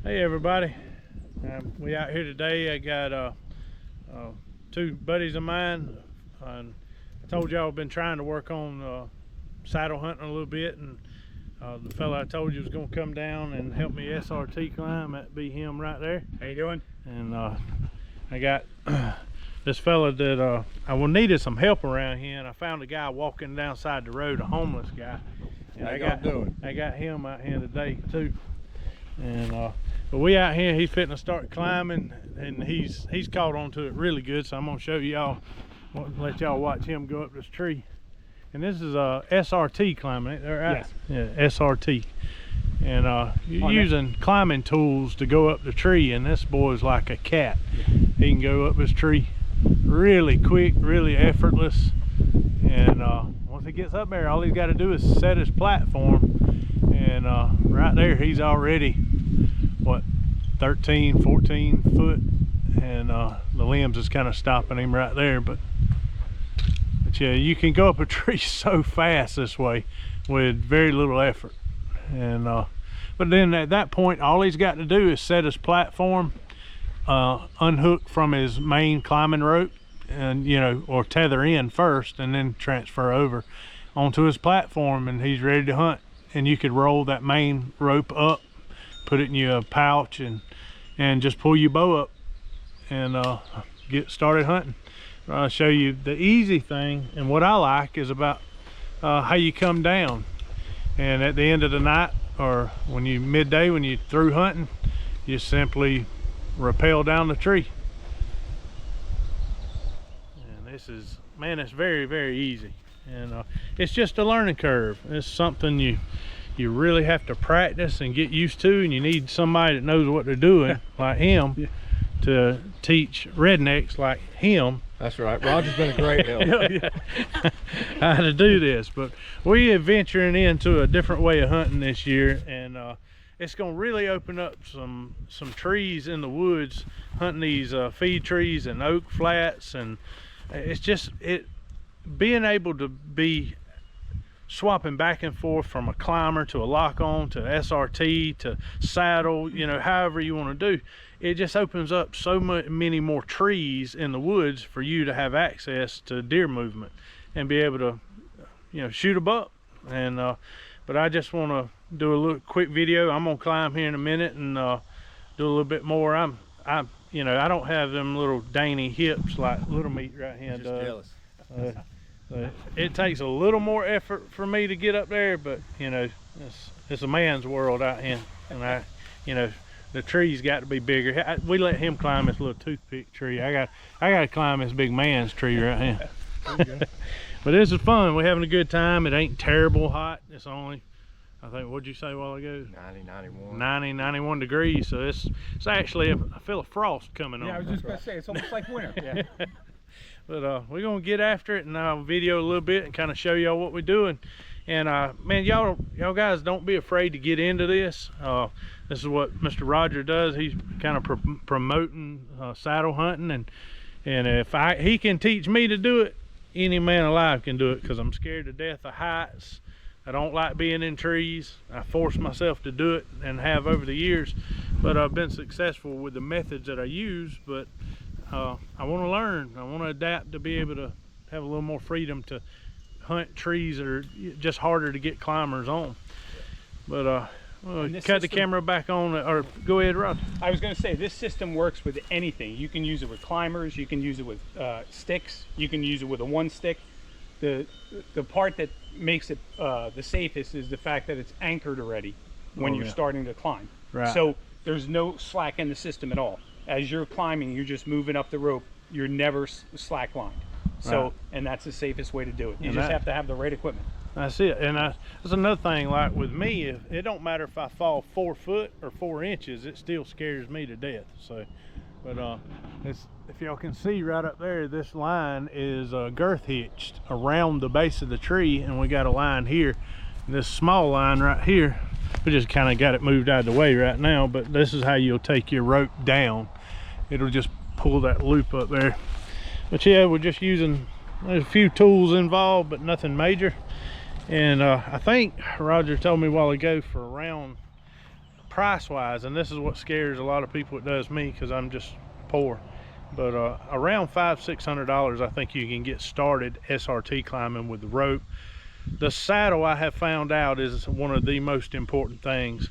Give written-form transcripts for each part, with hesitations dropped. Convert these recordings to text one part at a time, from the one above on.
Hey everybody, we out here today. I got two buddies of mine. I told y'all I've been trying to work on saddle hunting a little bit, and the fella I told you was going to come down and help me SRT climb. That'd be him right there. How you doing? And I got this fella that I needed some help around here, and I found a guy walking downside the road, a homeless guy. And I got him out here today too. And but we out here, he's fitting to start climbing, and he's caught on to it really good. So I'm gonna show y'all, let y'all watch him go up this tree. And this is a SRT climbing, ain't that right? Yes. Yeah, SRT. And you're using climbing tools to go up the tree, and this boy's like a cat. Yeah. He can go up this tree really quick, really effortless. And once he gets up there, all he's got to do is set his platform, and right there he's already what, 13, 14 foot, and the limbs is kind of stopping him right there. But yeah, you can go up a tree so fast this way with very little effort. And but then at that point, all he's got to do is set his platform, unhook from his main climbing rope, and or tether in first and then transfer over onto his platform, and he's ready to hunt. And you could roll that main rope up, put it in your pouch, and just pull your bow up and get started hunting. I'll show you the easy thing, and what I like is about how you come down. And at the end of the night, or when you midday, when you're through hunting, you simply rappel down the tree. And this is, man, it's very, very easy. And it's just a learning curve. It's something you really have to practice and get used to, and you need somebody that knows what they're doing like him to teach rednecks like him. That's right. Roger's been a great help. How to do this. But we are venturing into a different way of hunting this year, and it's going to really open up some trees in the woods, hunting these feed trees and oak flats. And it's just being able to be swapping back and forth from a climber to a lock-on to SRT to saddle, however you want to do. It just opens up so many more trees in the woods for you to have access to deer movement and be able to shoot a buck. And but I just want to do a little quick video. I'm gonna climb here in a minute and do a little bit more. I don't have them little dainty hips like Little Meat right here does. It takes a little more effort for me to get up there, but it's a man's world out here, and the tree's got to be bigger. We let him climb this little toothpick tree. I got to climb this big man's tree right here. But this is fun. We're having a good time. It ain't terrible hot. It's only, I think, what'd you say a while ago? 91 degrees. So it's actually, I feel a frost coming on. Yeah, I was just about to say, it's almost like winter. Yeah. But we're gonna get after it, and I'll video a little bit and kind of show y'all what we're doing. And man, y'all guys, don't be afraid to get into this. This is what Mr. Roger does. He's kind of promoting saddle hunting, and if he can teach me to do it, any man alive can do it, because I'm scared to death of heights. I don't like being in trees. I force myself to do it and have over the years, but I've been successful with the methods that I use. But I want to learn. I want to adapt to be able to have a little more freedom to hunt trees that are just harder to get climbers on. But cut the camera back on, or go ahead, Rod. I was going to say, this system works with anything. You can use it with climbers, you can use it with sticks, you can use it with a one stick. The part that makes it the safest is the fact that it's anchored already when you're starting to climb. Right. So there's no slack in the system at all. As you're climbing, you're just moving up the rope. You're never slack lined. So, right. And that's the safest way to do it. You just have to have the right equipment. That's it. And that's another thing, like with me, it don't matter if I fall 4 foot or 4 inches, it still scares me to death. So, but if y'all can see right up there, this line is girth hitched around the base of the tree, and we got a line here. And this small line right here, we just kind of got it moved out of the way right now, but this is how you'll take your rope down. It'll just pull that loop up there. But yeah, we're just using, there's a few tools involved, but nothing major. And I think Roger told me a while ago, for around price wise, and this is what scares a lot of people, it does me because I'm just poor, but around $500–600 I think you can get started SRT climbing with the rope. The saddle, I have found out, is one of the most important things.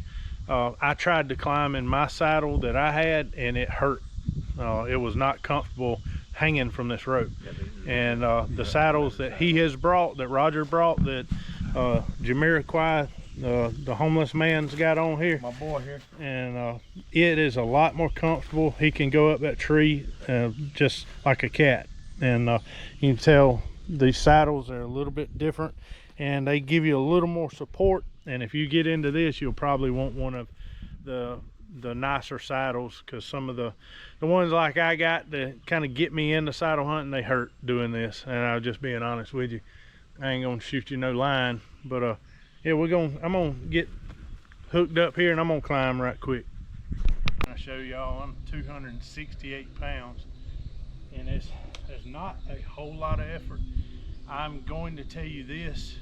I tried to climb in my saddle that I had and it hurt. It was not comfortable hanging from this rope. And the saddles that he has brought, that Roger brought, that Jamiroquai, the homeless man's got on here, My boy here. and it is a lot more comfortable. He can go up that tree just like a cat, and you can tell these saddles are a little bit different and they give you a little more support. And if you get into this, you'll probably want one of the nicer saddles, because some of the ones like I got that kind of get me into saddle hunting, they hurt doing this. And I was just being honest with you, I ain't gonna shoot you no line, but yeah, I'm gonna get hooked up here and I'm gonna climb right quick. I'll show y'all I'm 268 pounds, and there's not a whole lot of effort. I'm going to tell you this,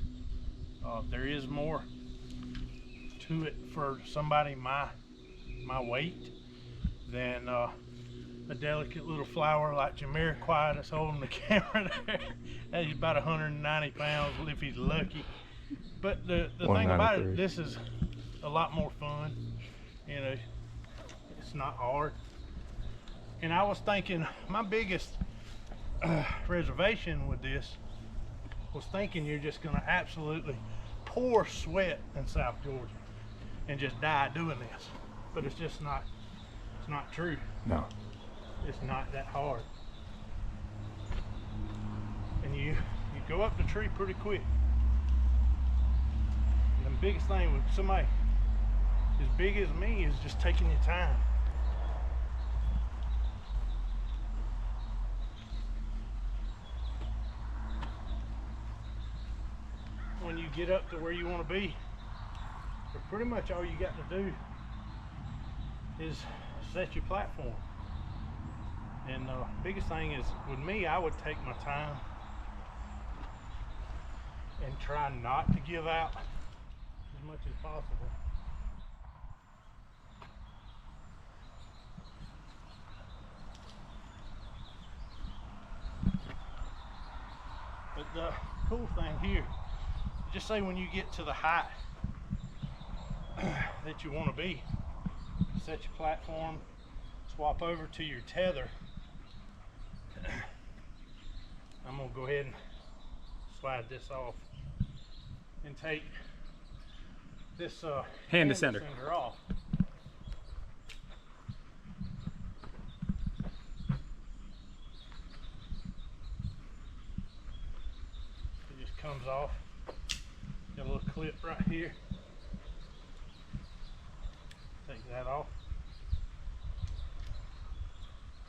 there is more to it for somebody my weight than a delicate little flower like Jamiroquai that's holding the camera there. He's about 190 pounds if he's lucky. But the thing about it, this is a lot more fun. You know, it's not hard. And I was thinking, my biggest reservation with this was thinking you're just gonna absolutely pour sweat in South Georgia and just die doing this. But it's just not, it's not true. No. It's not that hard. And you go up the tree pretty quick. And the biggest thing with somebody as big as me is just taking your time. When you get up to where you want to be, but pretty much all you got to do is set your platform. And the biggest thing is, with me, I would take my time and try not to give out as much as possible. But the cool thing here, just say when you get to the height that you want to be, set your platform, swap over to your tether. I'm gonna go ahead and slide this off and take this hand descender off. It just comes off. Got a little clip right here. Take that off.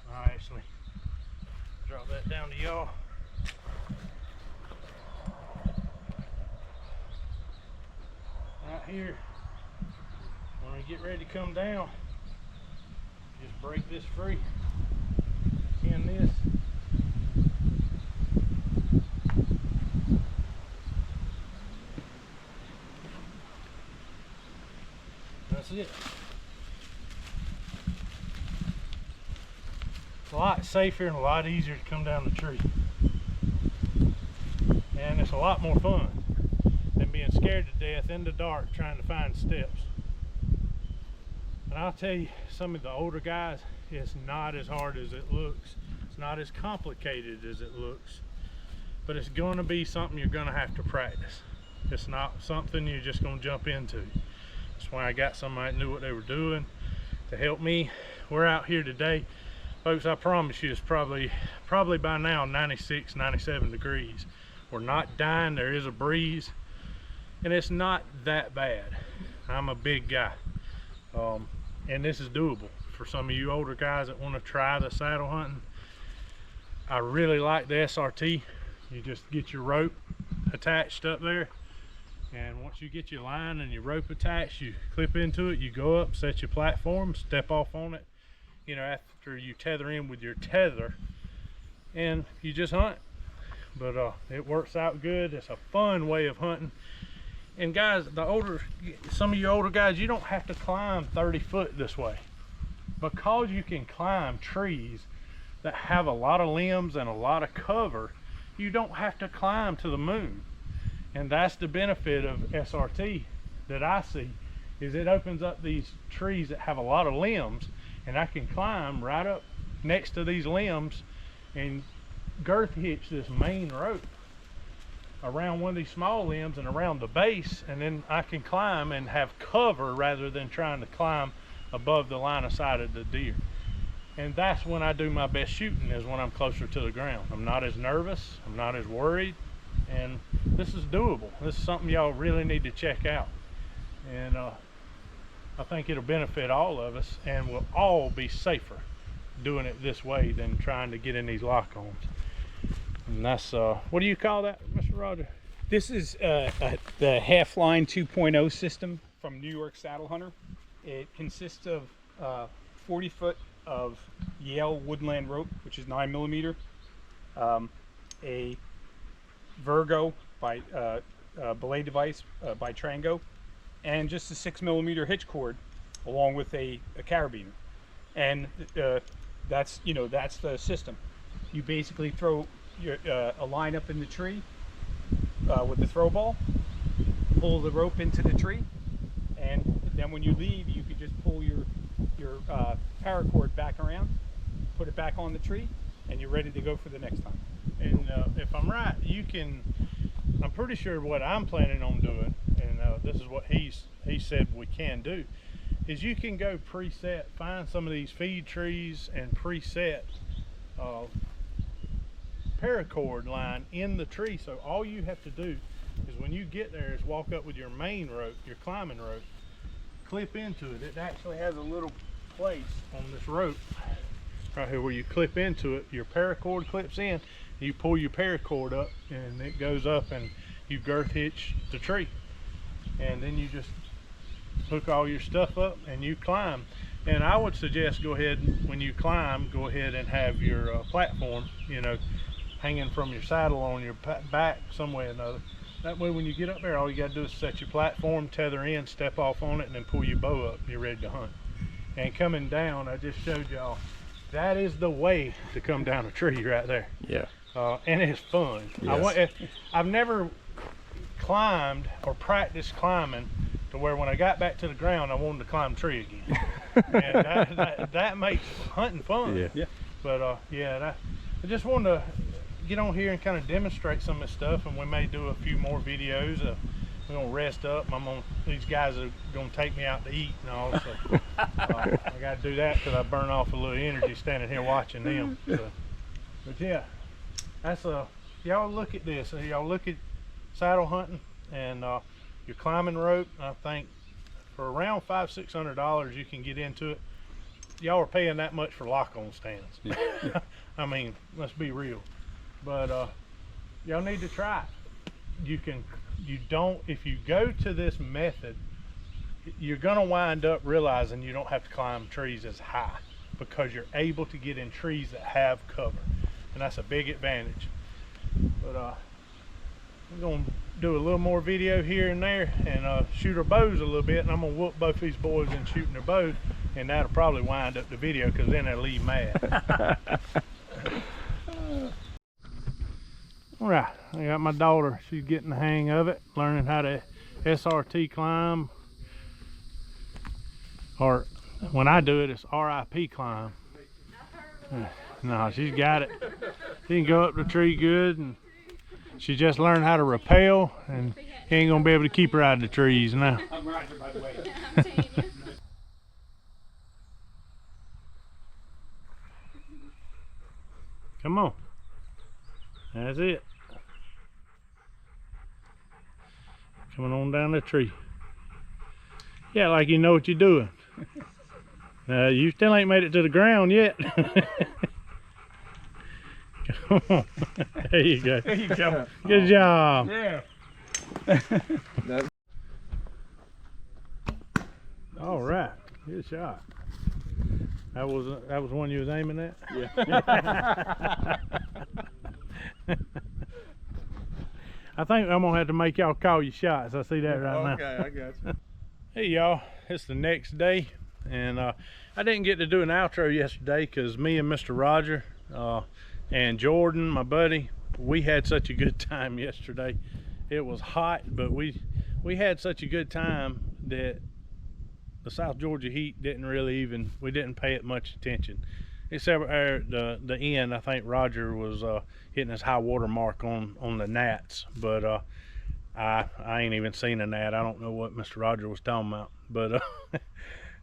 I'll actually drop that down to y'all. Right here, when we get ready to come down, just break this free. In this. That's it. A lot safer and a lot easier to come down the tree, and it's a lot more fun than being scared to death in the dark trying to find steps. And I'll tell you, some of the older guys, it's not as hard as it looks. It's not as complicated as it looks, but it's going to be something you're going to have to practice. It's not something you're just going to jump into. That's why I got somebody that knew what they were doing to help me. We're out here today, folks. I promise you, it's probably by now 96, 97 degrees. We're not dying. There is a breeze, and it's not that bad. I'm a big guy, and this is doable for some of you older guys that want to try the saddle hunting. I really like the SRT. You just get your rope attached up there, and once you get your line and your rope attached, you clip into it, you go up, set your platform, step off on it, you know, after you tether in with your tether, and you just hunt. But it works out good. It's a fun way of hunting. And guys, some of you older guys, you don't have to climb 30 foot this way. Because you can climb trees that have a lot of limbs and a lot of cover, you don't have to climb to the moon. And that's the benefit of SRT that I see, is it opens up these trees that have a lot of limbs, and I can climb right up next to these limbs and girth hitch this main rope around one of these small limbs and around the base, and then I can climb and have cover rather than trying to climb above the line of sight of the deer. And that's when I do my best shooting, is when I'm closer to the ground. I'm not as nervous, I'm not as worried, and this is doable. This is something y'all really need to check out, and I think it'll benefit all of us, and we'll all be safer doing it this way than trying to get in these lock-ons. And that's what do you call that, Mr. Roger? This is the Half Line 2.0 system from New York Saddle Hunter. It consists of 40 foot of Yale woodland rope, which is 9mm, a Virgo by belay device by Trango, and just a 6mm hitch cord, along with a carabiner. And that's the system. You basically throw a line up in the tree with the throw ball, pull the rope into the tree, and then when you leave, you can just pull your paracord back around, put it back on the tree, and you're ready to go for the next time. And if I'm right, I'm pretty sure what I'm planning on doing, and this is what he said we can do, is you can go preset, find some of these feed trees and preset paracord line in the tree. So all you have to do is, when you get there, is walk up with your main rope, your climbing rope, clip into it. It actually has a little place on this rope right here where you clip into it. Your paracord clips in, you pull your paracord up, and it goes up, and you girth hitch the tree, and then you just hook all your stuff up and you climb. And I would suggest, go ahead, when you climb, go ahead and have your platform, hanging from your saddle on your back some way or another. That way, when you get up there, all you got to do is set your platform, tether in, step off on it, and then pull your bow up. You're ready to hunt. And coming down, I just showed y'all, that is the way to come down a tree right there. Yeah. And it's fun. Yes. I've never climbed or practiced climbing to where when I got back to the ground, I wanted to climb a tree again. And that makes hunting fun. Yeah. Yeah. But I just wanted to get on here and kind of demonstrate some of this stuff, and we may do a few more videos. We're gonna rest up. These guys are gonna take me out to eat and all, so I gotta do that because I burn off a little energy standing here watching them. So, but yeah, that's y'all look at this. Y'all look at saddle hunting and your climbing rope. I think for around $500–600 you can get into it. Y'all are paying that much for lock-on stands. Yeah. I mean, let's be real. But y'all need to try it. If you go to this method, you're gonna wind up realizing you don't have to climb trees as high, because you're able to get in trees that have cover, and that's a big advantage. But we're gonna do a little more video here and there, and shoot our bows a little bit, and I'm gonna whoop both these boys in shooting their bows, and that'll probably wind up the video, because then they'll leave mad. All right, I got my daughter. She's getting the hang of it, learning how to SRT climb, or when I do it, it's RIP climb. No, she's got it. She can go up the tree good, and she just learned how to rappel, and he ain't gonna be able to keep her out of the trees now. I'm Roger, by the way. I'm saying you. Come on. That's it. Coming on down the tree. Yeah, like you know what you're doing. You still ain't made it to the ground yet. Come on. There you go. There you go. Good job. Yeah. All right. Good shot. That was one you was aiming at? Yeah. I think I'm gonna have to make y'all call your shots. I see that right now. Okay, I got you. Hey y'all, it's the next day, and I didn't get to do an outro yesterday because me and Mr. Roger and Jordan, my buddy, we had such a good time yesterday. It was hot, but we had such a good time that the South Georgia heat didn't really we didn't pay it much attention. Except at the end, I think Roger was hitting his high water mark on the gnats, but I ain't even seen a gnat. I don't know what Mr. Roger was talking about, but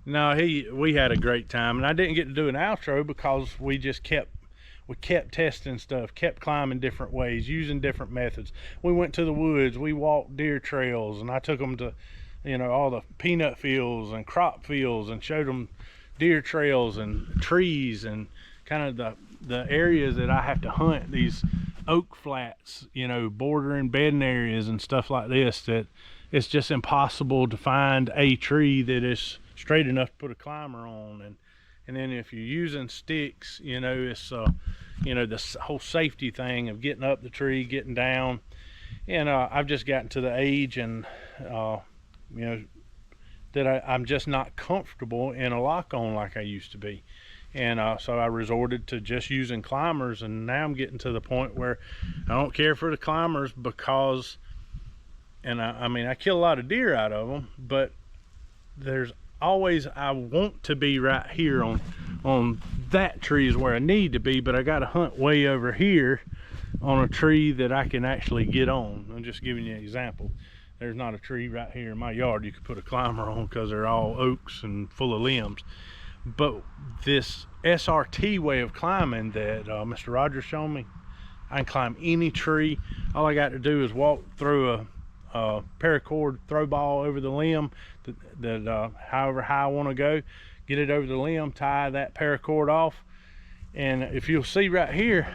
no, we had a great time, and I didn't get to do an outro because we kept testing stuff, kept climbing different ways, using different methods. We went to the woods, we walked deer trails, and I took them to, you know, all the peanut fields and crop fields and showed them deer trails and trees and kind of the areas that I have to hunt, these oak flats, you know, bordering bedding areas and stuff like this, that it's just impossible to find a tree that is straight enough to put a climber on. And then if you're using sticks, you know, it's you know, this whole safety thing of getting up the tree, getting down. And I've just gotten to the age and you know, that I'm just not comfortable in a lock-on like I used to be. And so I resorted to just using climbers, and now I'm getting to the point where I don't care for the climbers because, and I mean, I kill a lot of deer out of them, but there's always, I want to be right here on that tree is where I need to be, but I got to hunt way over here on a tree that I can actually get on. I'm just giving you an example. There's not a tree right here in my yard you could put a climber on because they're all oaks and full of limbs. But this SRT way of climbing that Mr. Rogers showed me, I can climb any tree. All I got to do is walk through a paracord throw ball over the limb that however high I want to go, get it over the limb, tie that paracord off. And if you'll see right here,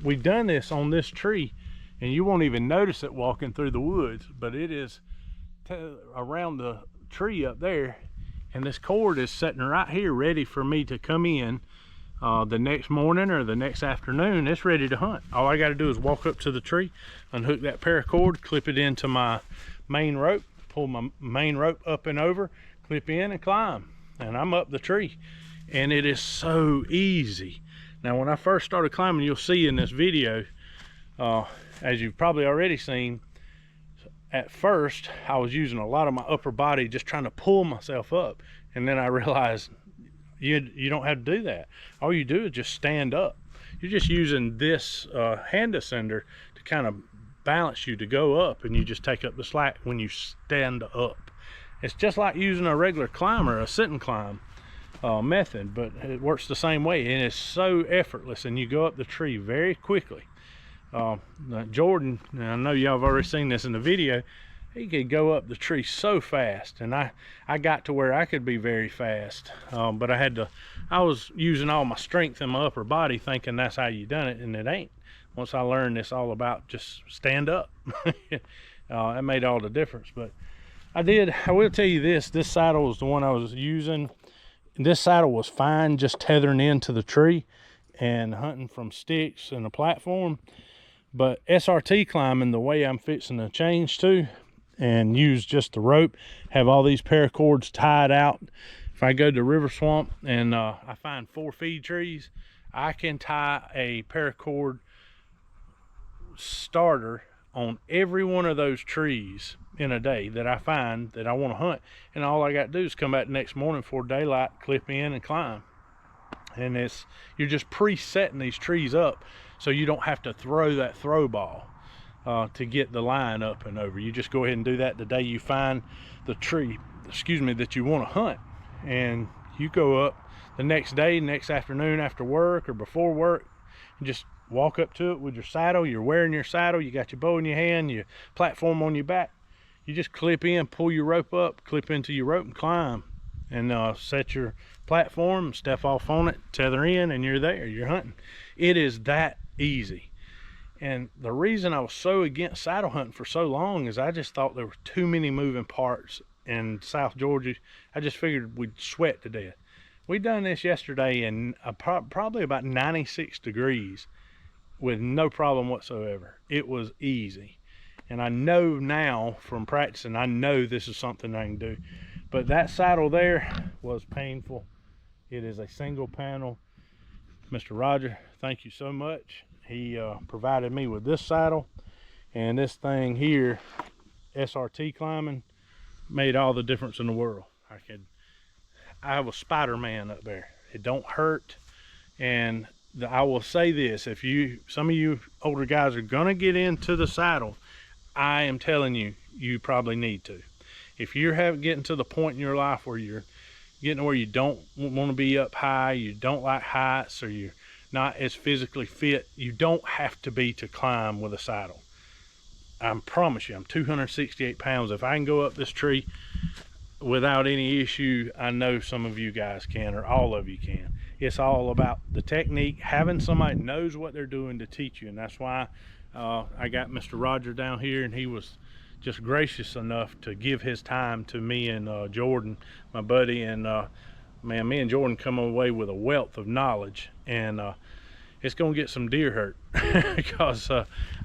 we've done this on this tree, and you won't even notice it walking through the woods, but it is around the tree up there, and this cord is sitting right here ready for me to come in the next morning or the next afternoon. It's ready to hunt. All I got to do is walk up to the tree, unhook that paracord, clip it into my main rope, pull my main rope up and over, clip in and climb, and I'm up the tree. And it is so easy. Now when I first started climbing, you'll see in this video, as you've probably already seen, at first I was using a lot of my upper body just trying to pull myself up, and then I realized you don't have to do that. All you do is just stand up. You're just using this hand ascender to kind of balance you to go up, and you just take up the slack when you stand up. It's just like using a regular climber, a sitting climb method, but it works the same way, and it's so effortless, and you go up the tree very quickly. Jordan, and I know y'all have already seen this in the video, he could go up the tree so fast, and I got to where I could be very fast, but I was using all my strength in my upper body thinking that's how you done it, and it ain't. Once I learned it's all about just stand up. That made all the difference. But I will tell you this saddle was the one I was using. This saddle was fine just tethering into the tree and hunting from sticks and a platform. But SRT climbing, the way I'm fixing to change to and use just the rope, have all these paracords tied out. If I go to River Swamp and I find 4 feed trees, I can tie a paracord starter on every one of those trees in a day that I find that I want to hunt, and all I got to do is come back the next morning before daylight, clip in and climb. And you're just presetting these trees up so you don't have to throw that throw ball to get the line up and over. You just go ahead and do that the day you find the tree, that you want to hunt, and you go up the next day, next afternoon after work or before work, and just walk up to it with your saddle. You're wearing your saddle, you got your bow in your hand, your platform on your back. You just clip in, pull your rope up, clip into your rope and climb, and set your platform, step off on it, tether in, and you're there, you're hunting. It is that easy. And the reason I was so against saddle hunting for so long is I just thought there were too many moving parts in South Georgia. I just figured we'd sweat to death. We done this yesterday in probably about 96 degrees with no problem whatsoever. It was easy. And I know now from practicing, I know this is something I can do. But that saddle there was painful. It is a single panel. Mr. Roger, thank you so much. He provided me with this saddle, and this thing here, SRT climbing, made all the difference in the world. I have a Spider-Man up there. It don't hurt. And I will say this, if some of you older guys are gonna get into the saddle, I am telling you, you probably need to. If you're getting to the point in your life where you're getting to where you don't want to be up high, you don't like heights, or you're not as physically fit, you don't have to be to climb with a saddle. I promise you, I'm 268 pounds. If I can go up this tree without any issue, I know some of you guys can, or all of you can. It's all about the technique, having somebody that knows what they're doing to teach you. And that's why I got Mr. Roger down here, and he was just gracious enough to give his time to me and Jordan, my buddy. And man, me and Jordan come away with a wealth of knowledge, and it's gonna get some deer hurt because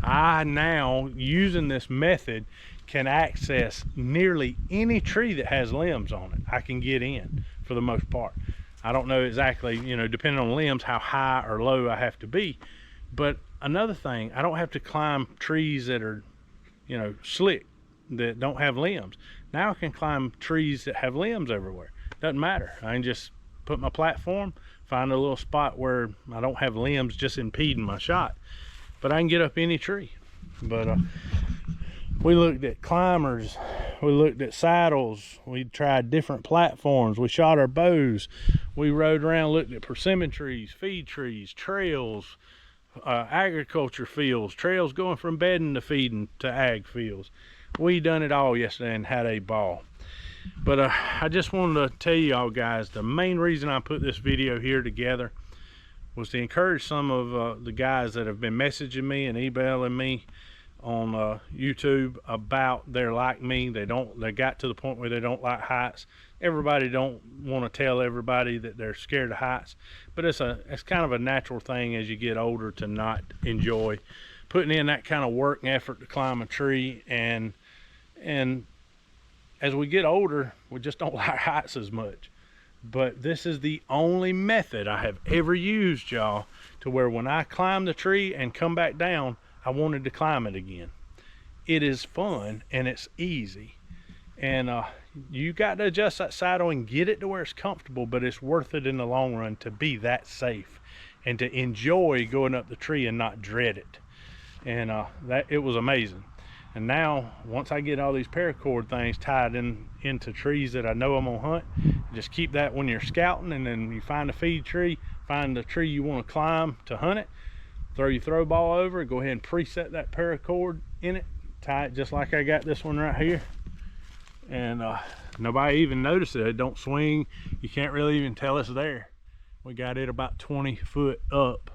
I now, using this method, can access nearly any tree that has limbs on it. I can get in for the most part. I don't know exactly, you know, depending on limbs, how high or low I have to be. But another thing, I don't have to climb trees that are, you know, slick, that don't have limbs. Now I can climb trees that have limbs everywhere. Doesn't matter. I can just put my platform, find a little spot where I don't have limbs just impeding my shot. But I can get up any tree. But we looked at climbers, we looked at saddles, we tried different platforms, we shot our bows, we rode around, looked at persimmon trees, feed trees, trails, agriculture fields, trails going from bedding to feeding to ag fields. We done it all yesterday and had a ball. But I just wanted to tell y'all guys, the main reason I put this video here together was to encourage some of the guys that have been messaging me and emailing me on YouTube about they're like me. They got to the point where they don't like heights. Everybody don't want to tell everybody that they're scared of heights, but it's kind of a natural thing as you get older to not enjoy putting in that kind of work and effort to climb a tree. And as we get older, we just don't like heights as much. But this is the only method I have ever used, y'all, to where when I climb the tree and come back down, I wanted to climb it again. It is fun and it's easy. And you got to adjust that saddle and get it to where it's comfortable, but it's worth it in the long run to be that safe and to enjoy going up the tree and not dread it. And it was amazing. And now, once I get all these paracord things tied into trees that I know I'm gonna hunt, just keep that when you're scouting, and then you find a feed tree, find the tree you want to climb to hunt it, throw your throw ball over, go ahead and preset that paracord in it, tie it just like I got this one right here. And nobody even noticed it. It don't swing. You can't really even tell it's there. We got it about 20 foot up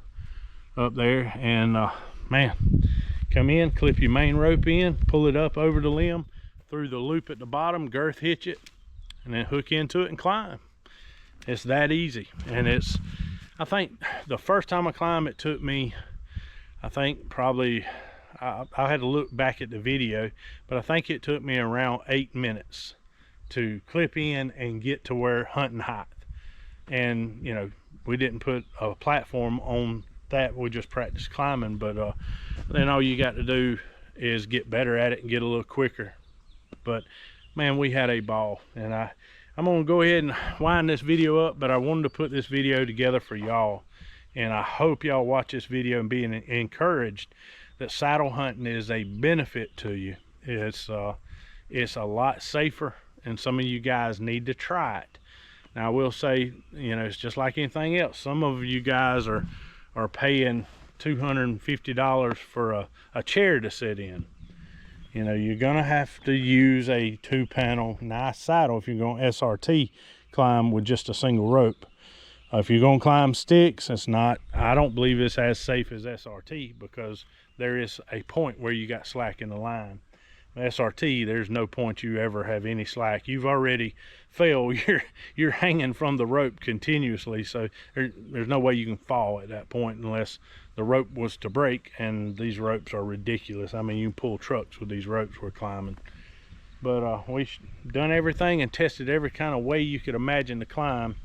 there. And man, come in, clip your main rope in, pull it up over the limb, through the loop at the bottom, girth hitch it, and then hook into it and climb. It's that easy. And I think the first time I climbed, it took me, I think probably, I had to look back at the video, but I think it took me around 8 minutes to clip in and get to where hunting height. And you know, we didn't put a platform on that, we just practiced climbing. But then all you got to do is get better at it and get a little quicker. But man, we had a ball. And I'm gonna go ahead and wind this video up, but I wanted to put this video together for y'all, and I hope y'all watch this video and be encouraged that saddle hunting is a benefit to you. It's a lot safer, and some of you guys need to try it. Now I will say, you know, it's just like anything else. Some of you guys are paying $250 for a chair to sit in. You know, you're gonna have to use a 2-panel nice saddle if you're going SRT climb with just a single rope. If you're gonna climb sticks, I don't believe it's as safe as SRT, because there is a point where you got slack in the line. SRT, there's no point you ever have any slack. You've already fell. You're hanging from the rope continuously, so there's no way you can fall at that point unless the rope was to break, and these ropes are ridiculous. I mean, you can pull trucks with these ropes we're climbing. But we've done everything and tested every kind of way you could imagine to climb,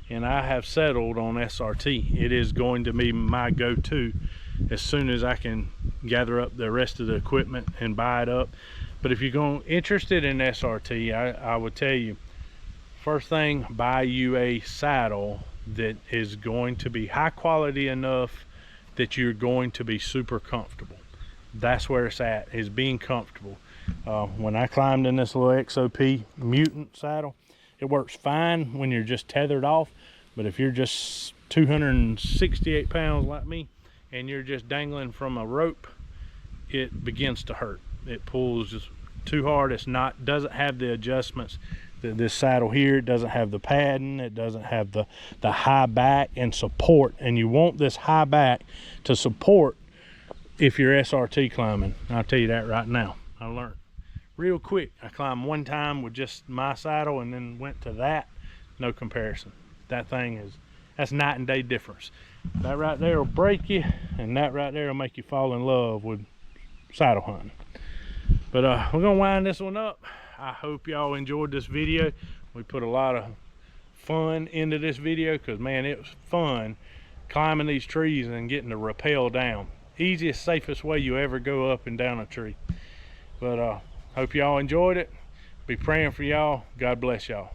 and I have settled on SRT. It is going to be my go-to as soon as I can gather up the rest of the equipment and buy it up. But if you're interested in SRT, I would tell you, first thing, buy you a saddle that is going to be high quality enough that you're going to be super comfortable. That's where it's at, is being comfortable. When I climbed in this little XOP Mutant saddle, it works fine when you're just tethered off, but if you're just 268 pounds like me and you're just dangling from a rope, it begins to hurt. It pulls just too hard. Doesn't have the adjustments. This saddle here, it doesn't have the padding, it doesn't have the high back and support, and you want this high back to support if you're SRT climbing. I'll tell you that right now. I learned real quick. I climbed one time with just my saddle and then went to that. No comparison. That thing that's night and day difference. That right there will break you, and that right there will make you fall in love with saddle hunting. But we're gonna wind this one up. I hope y'all enjoyed this video. We put a lot of fun into this video because, man, it was fun climbing these trees and getting to rappel down. Easiest, safest way you ever go up and down a tree. But hope y'all enjoyed it. Be praying for y'all. God bless y'all.